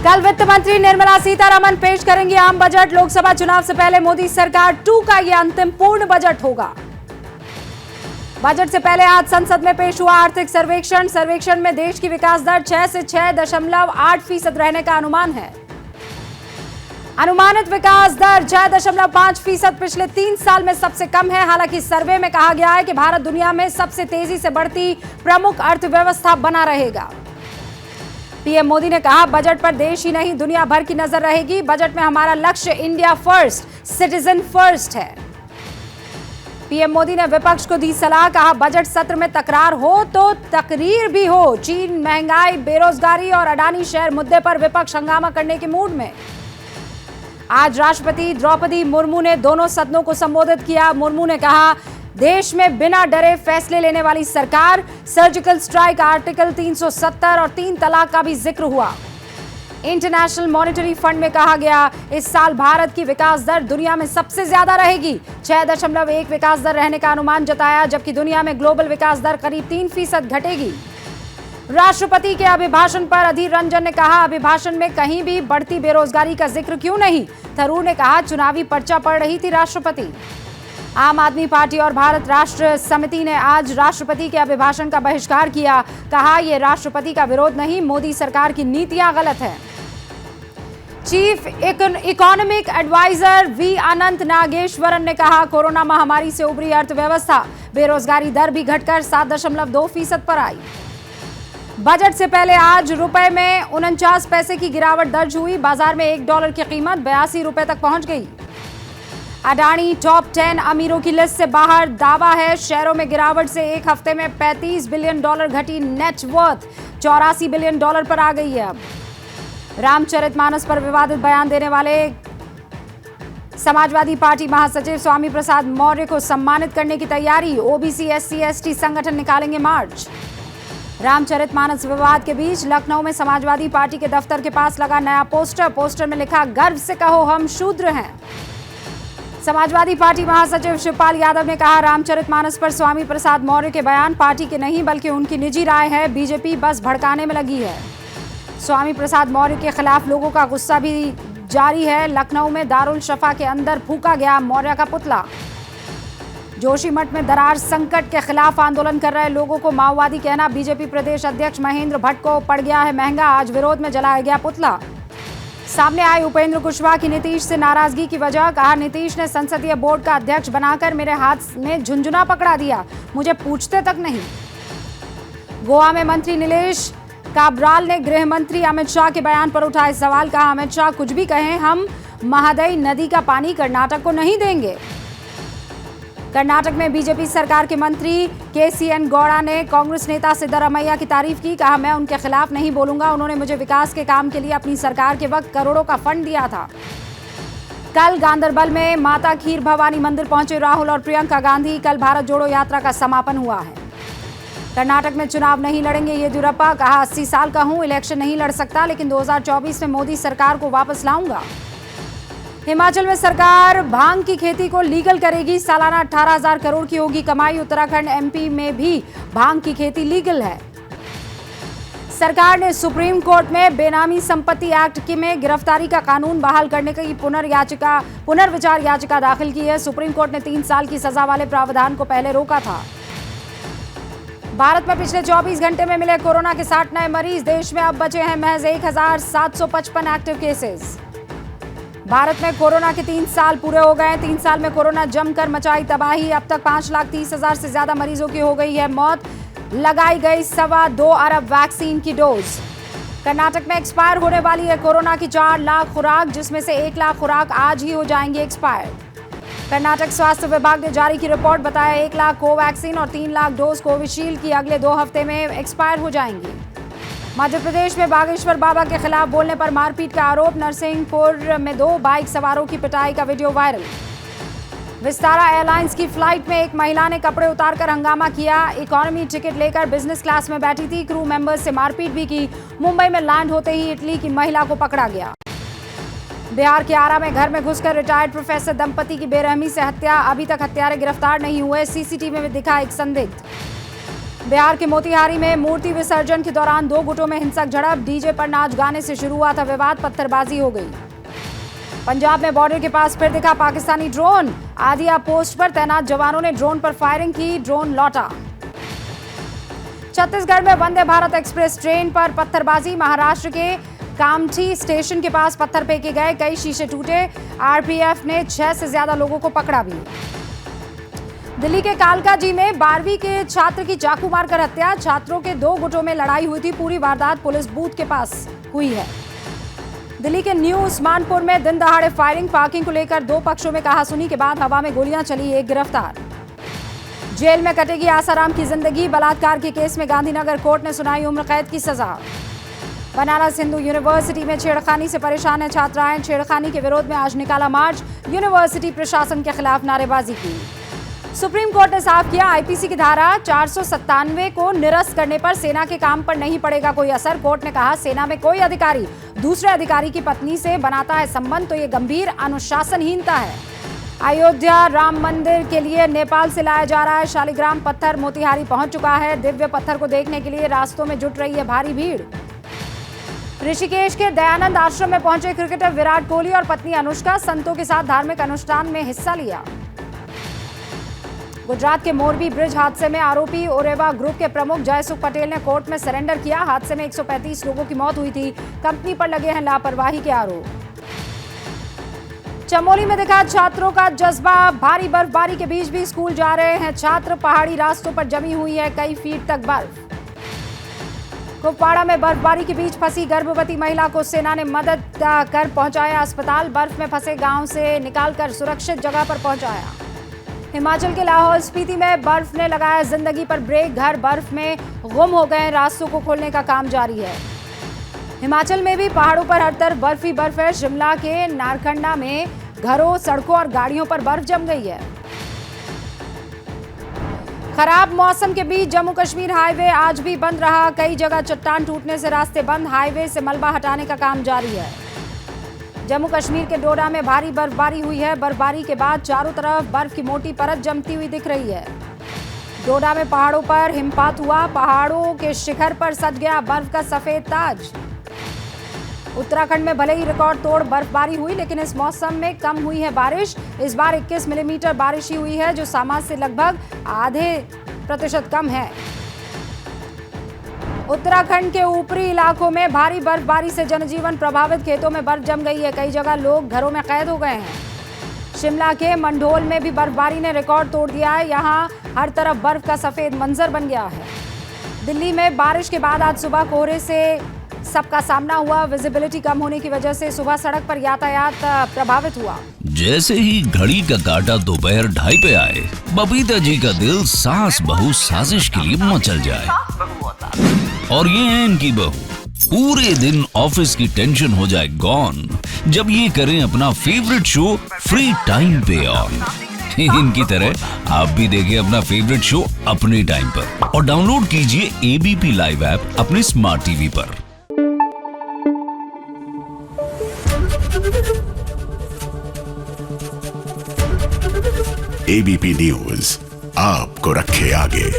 कल वित्त मंत्री निर्मला सीतारमण पेश करेंगी आम बजट। लोकसभा चुनाव से पहले मोदी सरकार 2 का यह अंतिम पूर्ण बजट होगा। बजट से पहले आज संसद में पेश हुआ आर्थिक सर्वेक्षण। सर्वेक्षण में देश की विकास दर 6 से 6.8% रहने का अनुमान है। अनुमानित विकास दर 6.5% पिछले 3 साल में सबसे कम है। हालांकि सर्वे में कहा गया है कि भारत दुनिया में सबसे तेजी से बढ़ती प्रमुख अर्थव्यवस्था बना रहेगा। पीएम मोदी ने कहा, बजट पर देश ही नहीं दुनिया भर की नजर रहेगी। बजट में हमारा लक्ष्य इंडिया फर्स्ट, सिटीजन फर्स्ट है। पीएम मोदी ने विपक्ष को दी सलाह, कहा बजट सत्र में तकरार हो तो तकरीर भी हो। चीन, महंगाई, बेरोजगारी और अडानी शहर मुद्दे पर विपक्ष हंगामा करने के मूड में। आज राष्ट्रपति द्रौपदी मुर्मू ने दोनों सदनों को संबोधित किया। मुर्मू ने कहा, देश में बिना डरे फैसले लेने वाली सरकार। सर्जिकल स्ट्राइक, आर्टिकल 370 और 3 तलाक का भी जिक्र हुआ। इंटरनेशनल मॉनेटरी फंड में कहा गया, इस साल भारत की विकास दर दुनिया में सबसे ज्यादा रहेगी। 6.1 विकास दर रहने का अनुमान जताया, जबकि दुनिया में ग्लोबल विकास दर करीब 3% घटेगी। राष्ट्रपति के अभिभाषण पर अधीर रंजन ने कहा, अभिभाषण में कहीं भी बढ़ती बेरोजगारी का जिक्र क्यों नहीं। थरूर ने कहा, चुनावी पर्चा पढ़ रही थी राष्ट्रपति। आम आदमी पार्टी और भारत राष्ट्र समिति ने आज राष्ट्रपति के अभिभाषण का बहिष्कार किया। कहा, यह राष्ट्रपति का विरोध नहीं, मोदी सरकार की नीतियां गलत हैं। चीफ इकोनॉमिक एडवाइजर वी अनंत नागेश्वरन ने कहा, कोरोना महामारी से उभरी अर्थव्यवस्था। बेरोजगारी दर भी घटकर 7.2% पर आई। बजट से पहले आज रुपए में 49 पैसे की गिरावट दर्ज हुई। बाजार में $1 की कीमत 82 रुपए तक पहुंच गई। अडानी टॉप 10 अमीरों की लिस्ट से बाहर। दावा है, शेयरों में गिरावट से एक हफ्ते में $35 बिलियन घटी। नेट वर्थ $84 बिलियन पर आ गई है। अब रामचरितमानस पर विवादित बयान देने वाले समाजवादी पार्टी महासचिव स्वामी प्रसाद मौर्य को सम्मानित करने की तैयारी। ओबीसी SC ST संगठन निकालेंगे मार्च। रामचरितमानस विवाद के बीच लखनऊ में समाजवादी पार्टी के दफ्तर के पास लगा नया पोस्टर। पोस्टर में लिखा, गर्व से कहो हम शूद्र हैं। समाजवादी पार्टी महासचिव शिवपाल यादव ने कहा, रामचरितमानस पर स्वामी प्रसाद मौर्य के बयान पार्टी के नहीं बल्कि उनकी निजी राय है। बीजेपी बस भड़काने में लगी है। स्वामी प्रसाद मौर्य के खिलाफ लोगों का गुस्सा भी जारी है। लखनऊ में दारुल शफा के अंदर फूंका गया मौर्य का पुतला। जोशीमठ में दरार संकट के खिलाफ आंदोलन कर रहे लोगों को माओवादी कहना। बीजेपी प्रदेश अध्यक्ष महेंद्र भट्ट को पड़ गया है महंगा। आज विरोध में जलाया गया पुतला। सामने आई उपेंद्र कुशवाहा की नीतीश से नाराजगी की वजह। कहा, नीतीश ने संसदीय बोर्ड का अध्यक्ष बनाकर मेरे हाथ में झुंझुना पकड़ा दिया, मुझे पूछते तक नहीं। गोवा में मंत्री नीलेश काब्राल ने गृह मंत्री अमित शाह के बयान पर उठाए सवाल। कहा, अमित शाह कुछ भी कहें, हम महादाई नदी का पानी कर्नाटक को नहीं देंगे। कर्नाटक में बीजेपी सरकार के मंत्री KCN गौड़ा ने कांग्रेस नेता सिद्धरामैया की तारीफ की। कहा, मैं उनके खिलाफ नहीं बोलूंगा, उन्होंने मुझे विकास के काम के लिए अपनी सरकार के वक्त करोड़ों का फंड दिया था। कल गांधरबल में माता खीर भवानी मंदिर पहुंचे राहुल और प्रियंका गांधी। कल भारत जोड़ो यात्रा का समापन हुआ है। कर्नाटक में चुनाव नहीं लड़ेंगे येदियुरप्पा। कहा, 80 साल का हूं, इलेक्शन नहीं लड़ सकता, लेकिन 2024 में मोदी सरकार को वापस लाऊंगा। हिमाचल में सरकार भांग की खेती को लीगल करेगी। सालाना 18,000 करोड़ की होगी कमाई। उत्तराखंड MP में भी भांग की खेती लीगल है। सरकार ने सुप्रीम कोर्ट में बेनामी संपत्ति एक्ट में गिरफ्तारी का कानून बहाल करने की पुनर्विचार याचिका दाखिल की है। सुप्रीम कोर्ट ने 3 साल की सजा वाले प्रावधान को पहले रोका था। भारत में पिछले 24 घंटे में मिले कोरोना के 60 नए मरीज। देश में अब बचे हैं महज 1,755 एक्टिव केसेस। भारत में कोरोना के 3 साल पूरे हो गए। 3 साल में कोरोना जमकर मचाई तबाही। अब तक 5,30,000 से ज्यादा मरीजों की हो गई है मौत। लगाई गई 2.25 अरब वैक्सीन की डोज। कर्नाटक में एक्सपायर होने वाली है कोरोना की 4 लाख खुराक, जिसमें से 1 लाख खुराक आज ही हो जाएंगी एक्सपायर। कर्नाटक स्वास्थ्य विभाग ने जारी की रिपोर्ट बताया, 1 लाख कोवैक्सीन और 3 लाख डोज कोविशील्ड की अगले 2 हफ्ते में एक्सपायर हो जाएंगी। मध्य प्रदेश में बागेश्वर बाबा के खिलाफ बोलने पर मारपीट का आरोप। नरसिंहपुर में 2 बाइक सवारों की पिटाई का वीडियो वायरल। विस्तारा एयरलाइंस की फ्लाइट में एक महिला ने कपड़े उतारकर हंगामा किया। इकोनॉमी टिकट लेकर बिजनेस क्लास में बैठी थी। क्रू मेंबर्स से मारपीट भी की। मुंबई में लैंड होते ही इटली की महिला को पकड़ा गया। बिहार के आरा में घर में घुसकर रिटायर्ड प्रोफेसर दंपति की बेरहमी से हत्या। अभी तक हत्यारे गिरफ्तार नहीं हुए। CCTV में दिखा एक संदिग्ध। बिहार के मोतिहारी में मूर्ति विसर्जन के दौरान दो गुटों में हिंसक झड़प, डीजे पर नाच गाने से शुरू हुआ था विवाद, पत्थरबाजी हो गई। पंजाब में बॉर्डर के पास फिर दिखा पाकिस्तानी ड्रोन, आदिया पोस्ट पर तैनात जवानों ने ड्रोन पर फायरिंग की, ड्रोन लौटा। छत्तीसगढ़ में वंदे भारत एक्सप्रेस ट्रेन पर पत्थरबाजी, महाराष्ट्र के कामठी स्टेशन के पास पत्थर फेंके गए, कई शीशे टूटे, आरपीएफ ने 6 से ज्यादा लोगों को पकड़ा भी। दिल्ली के कालकाजी में 12वीं के छात्र की चाकू मारकर हत्या, छात्रों के दो गुटों में लड़ाई हुई थी, पूरी वारदात पुलिस बूथ के पास हुई है। दिल्ली के न्यू उस्मानपुर में दिन दहाड़े फायरिंग, पार्किंग को लेकर दो पक्षों में कहासुनी के बाद हवा में गोलियां चली, एक गिरफ्तार। जेल में कटेगी आसाराम की जिंदगी, बलात्कार के केस में गांधीनगर कोर्ट ने सुनाई उम्र कैद की सजा। बनारस हिंदू यूनिवर्सिटी में छेड़खानी से परेशान है छात्राएं, छेड़खानी के विरोध में आज निकाला मार्च, यूनिवर्सिटी प्रशासन के खिलाफ नारेबाजी की। सुप्रीम कोर्ट ने साफ किया, आईपीसी की धारा 497 को निरस्त करने पर सेना के काम पर नहीं पड़ेगा कोई असर। कोर्ट ने कहा, सेना में कोई अधिकारी दूसरे अधिकारी की पत्नी से बनाता है संबंध तो ये गंभीर अनुशासनहीनता है। अयोध्या राम मंदिर के लिए नेपाल से लाया जा रहा है शालिग्राम पत्थर, मोतिहारी पहुंच चुका है। दिव्य पत्थर को देखने के लिए रास्तों में जुट रही है भारी भीड़। ऋषिकेश के दयानंद आश्रम में पहुंचे क्रिकेटर विराट कोहली और पत्नी अनुष्का, संतों के साथ धार्मिक अनुष्ठान में हिस्सा लिया। गुजरात के मोरबी ब्रिज हादसे में आरोपी ओरेवा ग्रुप के प्रमुख जयसुख पटेल ने कोर्ट में सरेंडर किया। हादसे में 135 लोगों की मौत हुई थी, कंपनी पर लगे हैं लापरवाही के आरोप। चमोली में दिखा छात्रों का जज्बा, भारी बर्फबारी के बीच भी स्कूल जा रहे हैं छात्र, पहाड़ी रास्तों पर जमी हुई है कई फीट तक बर्फ। कुपवाड़ा में बर्फबारी के बीच फंसी गर्भवती महिला को सेना ने मदद कर पहुंचाया अस्पताल, बर्फ में फंसे गांव से निकालकर सुरक्षित जगह पर पहुंचाया। हिमाचल के लाहौल स्पीति में बर्फ ने लगाया जिंदगी पर ब्रेक, घर बर्फ में गुम हो गए, रास्तों को खोलने का काम जारी है। हिमाचल में भी पहाड़ों पर हर तरफ बर्फ ही बर्फ है। शिमला के नारकंडा में घरों, सड़कों और गाड़ियों पर बर्फ जम गई है। खराब मौसम के बीच जम्मू कश्मीर हाईवे आज भी बंद रहा, कई जगह चट्टान टूटने से रास्ते बंद, हाईवे से मलबा हटाने का काम जारी है। जम्मू कश्मीर के डोडा में भारी बर्फबारी हुई है, बर्फबारी के बाद चारों तरफ बर्फ की मोटी परत जमती हुई दिख रही है। डोडा में पहाड़ों पर हिमपात हुआ, पहाड़ों के शिखर पर सज गया बर्फ का सफेद ताज। उत्तराखंड में भले ही रिकॉर्ड तोड़ बर्फबारी हुई, लेकिन इस मौसम में कम हुई है बारिश। इस बार 21 मिलीमीटर बारिश ही हुई है, जो सामान्य से लगभग आधे % कम है। उत्तराखंड के ऊपरी इलाकों में भारी बर्फबारी से जनजीवन प्रभावित, खेतों में बर्फ जम गई है, कई जगह लोग घरों में कैद हो गए हैं। शिमला के मंढोल में भी बर्फबारी ने रिकॉर्ड तोड़ दिया है, यहां हर तरफ बर्फ का सफेद मंजर बन गया है। दिल्ली में बारिश के बाद आज सुबह कोहरे से सबका सामना हुआ, विजिबिलिटी कम होने की वजह से सुबह सड़क पर यातायात प्रभावित हुआ। जैसे ही घड़ी का काटा दोपहर 2:30 पे आए, बबीता जी का दिल सास बहू साजिश के लिए मचल जाए। और ये है इनकी बहू, पूरे दिन ऑफिस की टेंशन हो जाए गॉन जब ये करें अपना फेवरेट शो फ्री टाइम पे ऑन। इनकी तरह आप भी देखें अपना फेवरेट शो अपने टाइम पर और डाउनलोड कीजिए एबीपी लाइव ऐप अपने स्मार्ट टीवी पर। एबीपी न्यूज आपको रखे आगे।